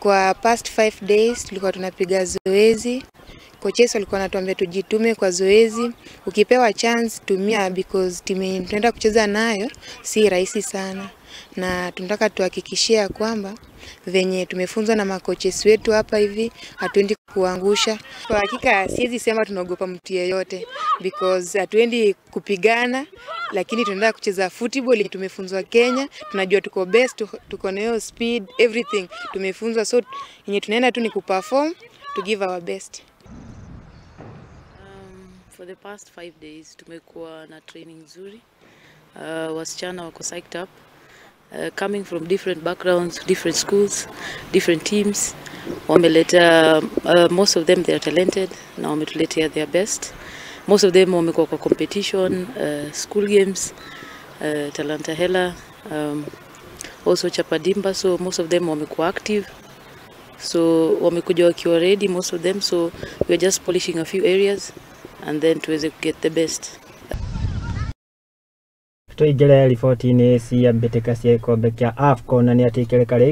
Kwa past 5 days tulikuwa tunapiga zoezi. Coaches walikuwa wanatuambia tujitume kwa zoezi. Ukipewa chance tumia, because timu tunaenda kucheza nayo si rahisi sana. Na tunataka tuhakikishia kwamba venye tumefunzwa na makoches wetu hapa hivi hatuendi kuangusha. Kwa hakika siwezi sema tunaogopa mtu yeyote, because hatuendi kupigana, lakini tunaenda kucheza football. Tumefunzwa Kenya, tunajua tuko best, tuko na hiyo speed, everything tumefunzwa, so yenye tunaenda tu ni kuperform, to give our best. For the past 5 days tumekuwa na training nzuri. Wasichana wako psyched up, coming from different backgrounds, different schools, different teams. Wameleta most of them they are talented na wametuletea their best. Most of them wamekuwa kwa competition, school games, talanta hela, also chapadimba, so most of them wamekuwa active. So wamekuja wakiwa ready, most of them, so we are just polishing a few areas and then tuweze get the best. Tuigele ripoti ni cia mbĩtĩka cia ikombe kia AFCON na ni atikeleka